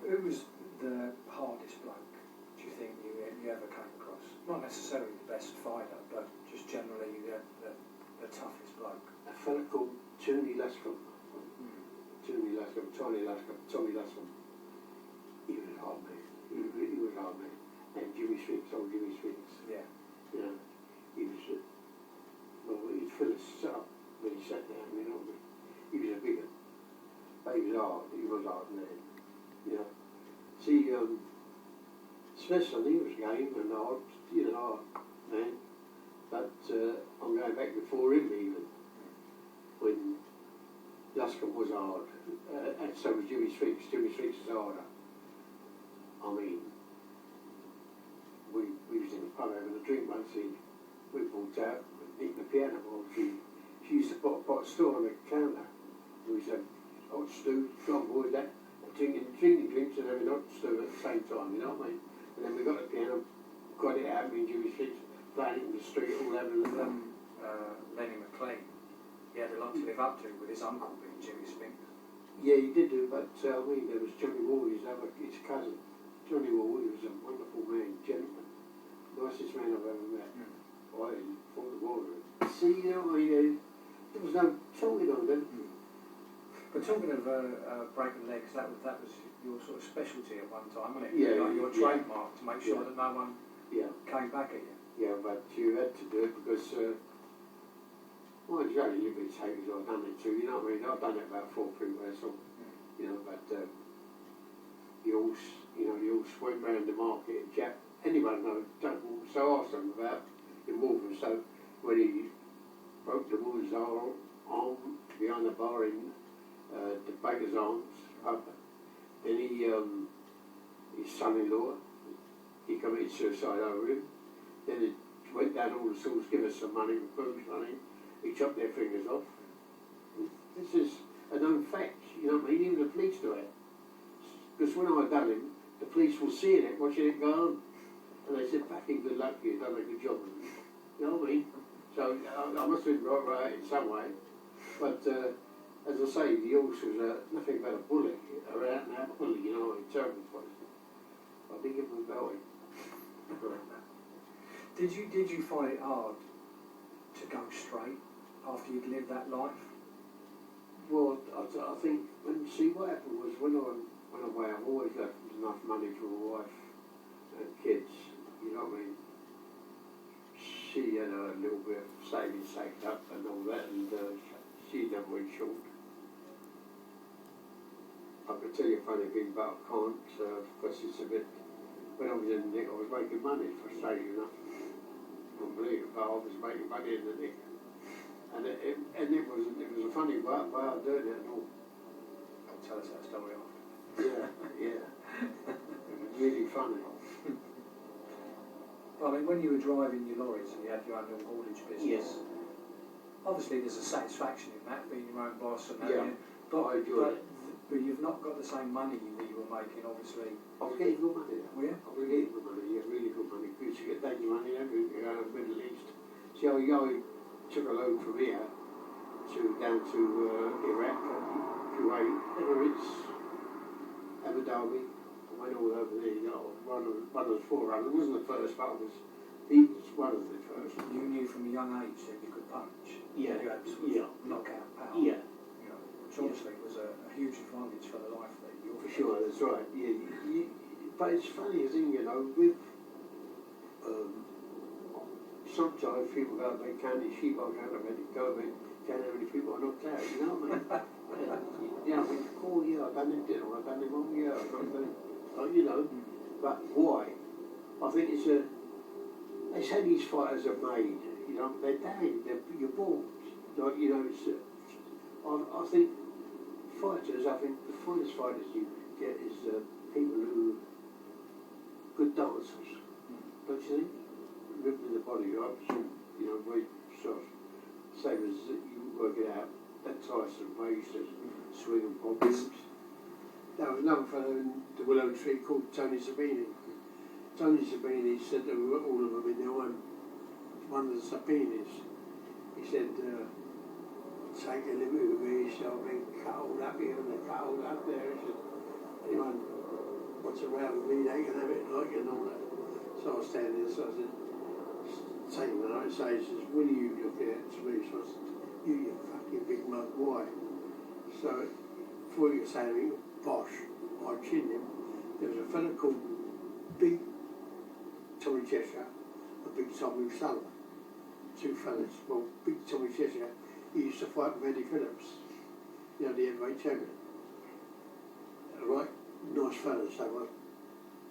Who was the hardest bloke, do you think, you ever came across? Not necessarily the best fighter, but just generally the toughest bloke. A fella called Tommy Lascombe. Tommy Lascombe. He was hard, man. He was hard, man. And Jimmy Spinks, old Jimmy Spinks. Yeah. You know, he was, he'd fill us up when he sat down, you know. He was a big one. But he was hard, man. You know. See, Smithson, he was game and hard, man. But I'm going back before him even, when Lascombe was hard, and so was Jimmy Spinks. Jimmy Spinks was harder. I mean, we was in the pub having a drink once, we walked out, Nick the piano board, she used to put a pot of stew on the counter. And we said, hot stew, come on boys, that, and drinking drinks and having hot stew at the same time, you know what I mean? And then we got the piano, got it out, me and Jimmy Spinks, playing it in the street, all having a fun. Lenny McLean, he had a lot to live up to with his uncle being Jimmy Spinks. Yeah, he did do, but there was Johnny Wall, his cousin. Johnny Wall, he was a wonderful man, gentleman. Nicest man I've ever met. I fought the war. See, there was no talking on them. But talking of breaking legs, that was your sort of specialty at one time, wasn't it? Yeah. Like your trademark to make sure that no one came back at you. Yeah, but you had to do it because, well, you only live in takers, I've done it too, you know what I mean? I've done it about 4 people or so, you know, but the horse went round the market, Jack, anyone knows, so awesome about in Wolverhampton, so when he broke the woman's arm behind the bar in the Baker's Arms pub, then his son-in-law, he committed suicide over him. Then it went down all the stores, give us some money, booze money. He chopped their fingers off. This is a known fact, you know what I mean? Even the police do it. Because when I done him, the police were seeing it, watching it go on. And they said, "Fucking good luck, you've done a good job." You know what I mean? So I must have been right in some way. But as I say, the horse was nothing but a bully, a out-and-out bully, you know, a terrible place. I think it was going. Did you find it hard to go straight after you'd lived that life? Well, I think what happened was when I went away, I've always left enough money for my wife and kids. You know what I mean? She had a little bit of savings saved up and all that, and she never went short. I could tell you a funny thing, but I can't because it's a bit. When I was in the Nick, I was making money, frustrating enough. Unbelievable, but I was making money in the Nick. And it was a funny way of doing it and all. Tell us that story after. Yeah. It was really funny. I mean, when you were driving your lorries and you had your own little haulage business, obviously there's a satisfaction in that, being your own boss and that. But you've not got the same money that you were making, obviously. I was getting good money. Were you? I was getting good money, yeah, really good money. Because you get daily money everywhere, out of the Middle East. See, I took a load from here down to Iraq, Kuwait, Emirates, Abu Dhabi. I went all over there, you know, one of the forerunners. It wasn't the first, but he was one of the first. You knew from a young age that you could punch. Yeah. You had sort of knockout power. Yeah. You know, which obviously was a huge advantage for the life that you were. For sure, that's right. Yeah. But it's funny, isn't it, you know, with sometimes people go, they can't eat sheep, I can't have any go, but can't have any people are knocked out, you know what I mean? You know, I've done him dinner, I've done him all year, I've done him, you know, but why? I think they say these fighters are made, you know, they're dying, you're born, like, you know, I think the finest fighters you get is people who good dancers, don't you think? Ripping the body up, you know, very sort of same as you work it out. That Tyson way used to swing and pop. There was another fellow in the Willow Tree called Tony Sabini. Tony Sabini said to all of them in there, one of the Sabinis, he said, take a little bit of me, so I've been cold up here and the cold up there. He said, anyone wants around with me, they can have it like and all that. So I was standing there, so I said, taking the night, he says, what are you looking at to me? So I said, you fucking big mug, why? So, before you could say anything, bosh, I chinned him. There was a fella called Big Tommy Cheshire and Big Tommy Sullivan. Two fellas. Well, Big Tommy Cheshire, he used to fight with Eddie Phillips, you know, the heavyweight champion. Right? Nice fellas, they were,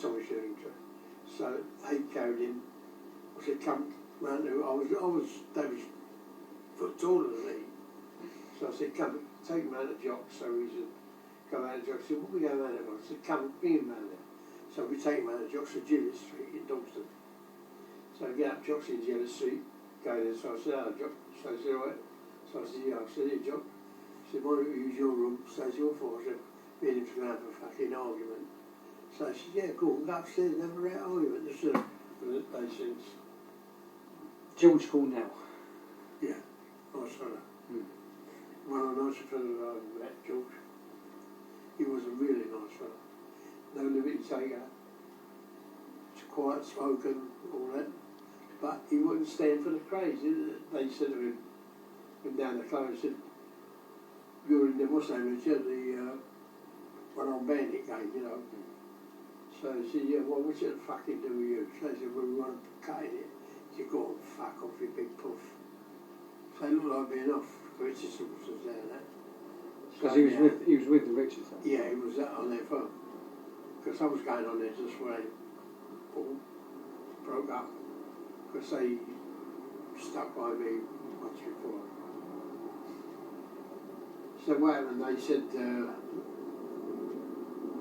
Tommy Cheshire. So they carried him. I said, come round there. They was a foot taller than me. So I said, come, take him round the jock. So he said, go round the jock. I said, what are we going round there? I said, come, bring him round there. So we take him round the jocks to Gillis Street in Dalston. So I get up jocks in Gillis Street, go there. So I said, hello, jock. So I said, all right. So I said, yeah. I said, here, jock. I said, why don't you use your room? So it's your fault. I said, me and him's going to have a fucking argument. So I said, yeah, cool, go upstairs and have a right argument. They said, George Cornell. yeah, nice fella. One of the nicest fellas I've met, George. He was a really nice fella. No liberty taker. Quiet spoken, all that. But he wouldn't stand for the Krays. They said to him, went down the club and said, you're in the, what's the name, the one-on bandit game, you know. So he said, yeah, well, what's it to fucking do with you? So they said, well, we want to cut it. He said, go on, fuck off, you big puff. So they looked like being off. Richardson was there and that. Because he was with the Richardson. Yeah, he was on their phone. Because I was going on there just where they all broke up. Because they stuck by me once before. So what happened, they said,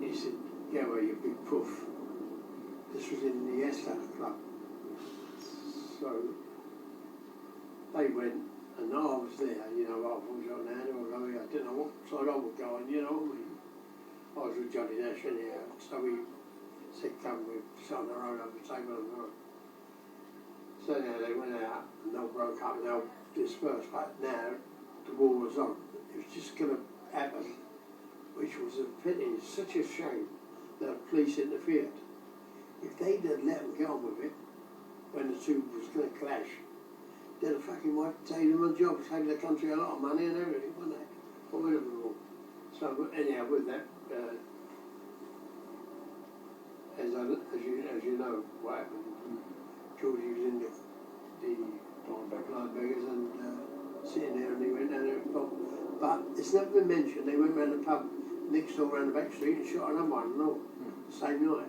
he said, yeah, well, you big puff. This was in the Esther Club. So they went, and I was there, you know, I was on there, I didn't know what side I was going, you know what I mean? I was with Johnny Nash in here, so he said, come, we'll sit on the road over the table on the road. So now they went out, and they all broke up, and they all dispersed, but now the war was on. It was just going to happen, which was a pity. It's such a shame that the police interfered. If they'd have let them get on with it, when the two was going to clash, they'd have fucking taken them a job, saved the country a lot of money and everything, wouldn't they? What would have been wrong? So anyhow, with that, as you know, what happened, Georgie was in the blind beggars and sitting there, and he went down there and pub. But it's never been mentioned. They went round the pub next door round the back street and shot another one and all, the same night.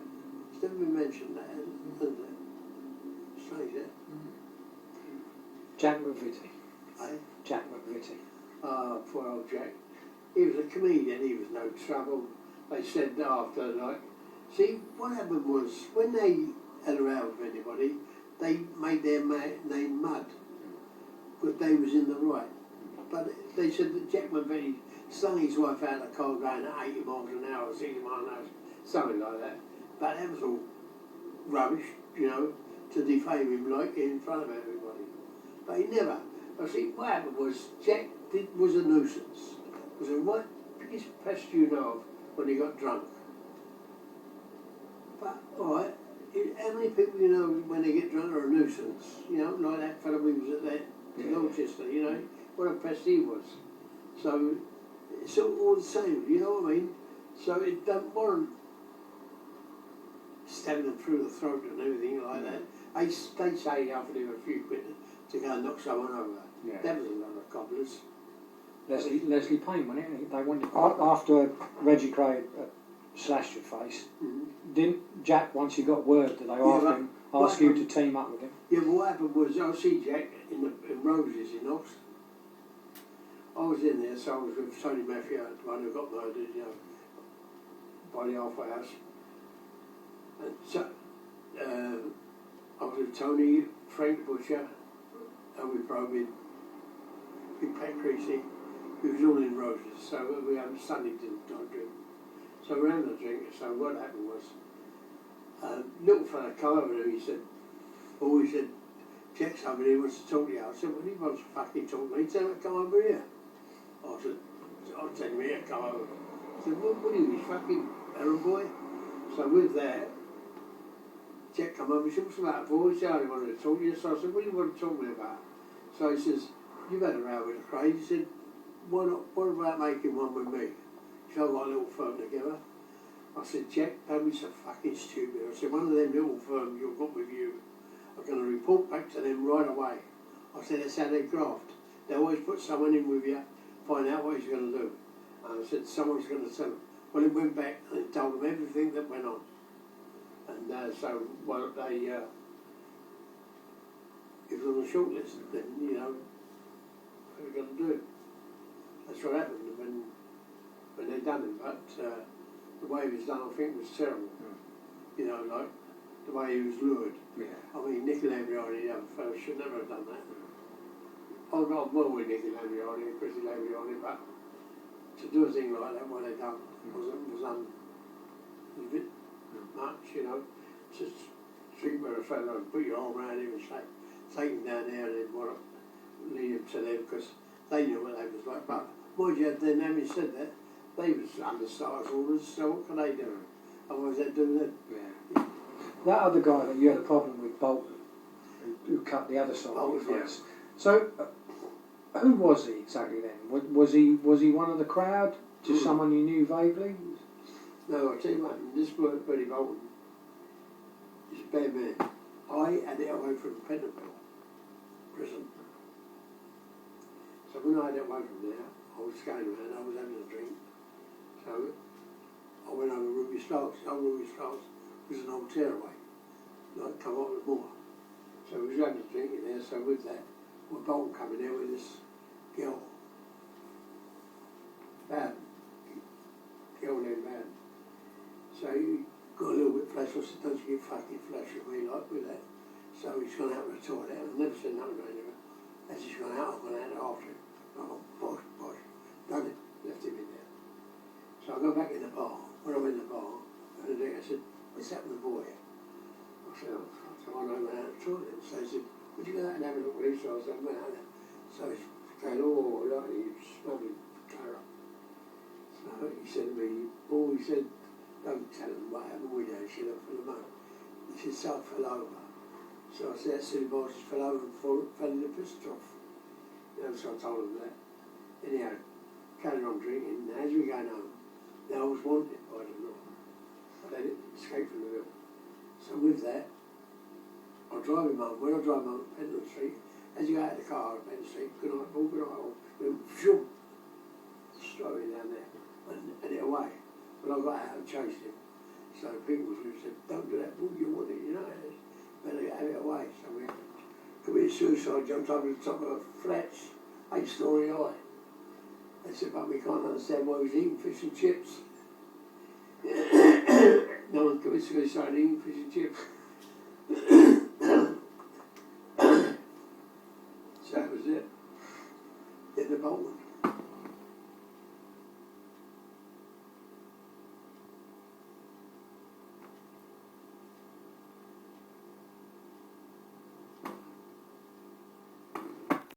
It's never been mentioned, that, hasn't it? Strange, that. Jack McVitie. Eh? Jack McVitie. Poor old Jack. He was a comedian, he was no trouble. They said after, like, see, what happened was, when they had a row with anybody, they made their name mud, because they was in the right. But they said that Jack McVitie slung his wife out of the car going at 80 miles an hour, 60 miles an hour, something like that. But that was all rubbish, you know, to defame him like in front of everybody. But he never. I see, what happened was, Jack was a nuisance. I said, what biggest pest do you know of when he got drunk? But, alright, how many people you know when they get drunk are a nuisance? You know, like that fellow who was at that Colchester, you know, what a pest he was. So, it's all the same, you know what I mean? So it don't warrant stabbing them through the throat and everything like that. They say he offered him a few quid to go and knock someone over. Yeah. That was a lot of cobblers. Leslie Payne, wasn't it? They wanted, after Reggie Cray slashed your face, didn't Jack, once he got word that they asked you to team up with him? Yeah, but what happened was, I see Jack in Roses in Oxford. I was in there, so I was with Tony Matthew, the one who got murdered, you know, by the halfway house. And so, I was with Tony, Frank Butcher, and we broke in Big Pat Creasy. We was all in Roses, so we had Sunday didn't drink. So we ran the drink, so what happened was, little fella come over and he said, Jack's over here, wants to talk to you. I said, well, he wants to fucking talk to me, tell him to come over here. I said, I'll tell him here, come over. I said, what are you, fucking errand boy? So with that, Jack come over, he said, what's the matter, boy? He said, I only wanted to talk to you. So I said, what do you want to talk to me about? So he says, you've had a row with the Krays. He said, what about making one with me? So I got a little firm together. I said, Jack, don't be so fucking stupid. I said, one of them little firms you've got with you, I'm going to report back to them right away. I said, that's how they graft. They always put someone in with you, find out what he's going to do. And I said, someone's going to tell him. Well, he went back and told them everything that went on. And so, well, they, he was on the short list, then, you know, what are we going to do? That's what happened when they done it, but the way it was done, I think, was terrible. You know, like, the way he was lured. Yeah. I mean, Nicky Lambrioni, the other fellow, should never have done that. I got well with Nicky Lambrioni and Chrissy Lambrioni, but to do a thing like that, what they done, was a bit much, you know. Just treat where a fellow and put your arm around him and say, take him down there and then want to lead him to them, because they knew what they was like. But mind you, then having said that, they was under stars orders, so what can they do? Otherwise they'd do that. Yeah. That other guy that you had a problem with, Boulton, who cut the other side of your face. So, who was he exactly then? Was he one of the crowd? Just someone you knew vaguely? No, I'll tell you what, this bloke, Buddy Boulton, is a bad man. I had it away from Pentonville prison. So when I had it away from there, I was going around, I was having a drink. So I went over Ruby Stars. Old Ruby Stars was an old tearaway, like come up with more. So we was having a drink in there, so with that, my Boulton coming there with this girl named Bad. So he got a little bit flash. I said, don't you get fucking flash with me like with that. So he's gone out to the toilet. I've never said nothing to him. As he's gone out, I've gone out after him. I go, bosh, done it, left him in there. So I go back in the bar. When I'm in the bar, and I said, what's happened to the boy? I said, oh, so I went out to the toilet. So he said, would you go out and have a look at him? So I said, I went out there. So he's going, oh, like he's smoking carrot. So he said to me, oh, he said, don't tell him what happened with you. He said, I fell over. He said, so I fell over. So I said, that silly boy just fell over and fell in the piss trough. You know, so I told him that. Anyhow, carried on drinking. And as we go home, now I was wanted by the law. I let it escape from the mill. So with that, I drive him home. When I drive home on Pendle Street, as you go out of the car on Pendle Street, good night, Paul, good night, all. Shoom, straight down there and it away. But I got out and chased him. So people said, don't do that, Paul, you want it, you know. Better have it away. So we committed suicide, jumped over the top of flats, 8-story high. They said, but we can't understand why he was eating fish and chips. No one committed suicide eating fish and chips. So that was it. In the Boulton.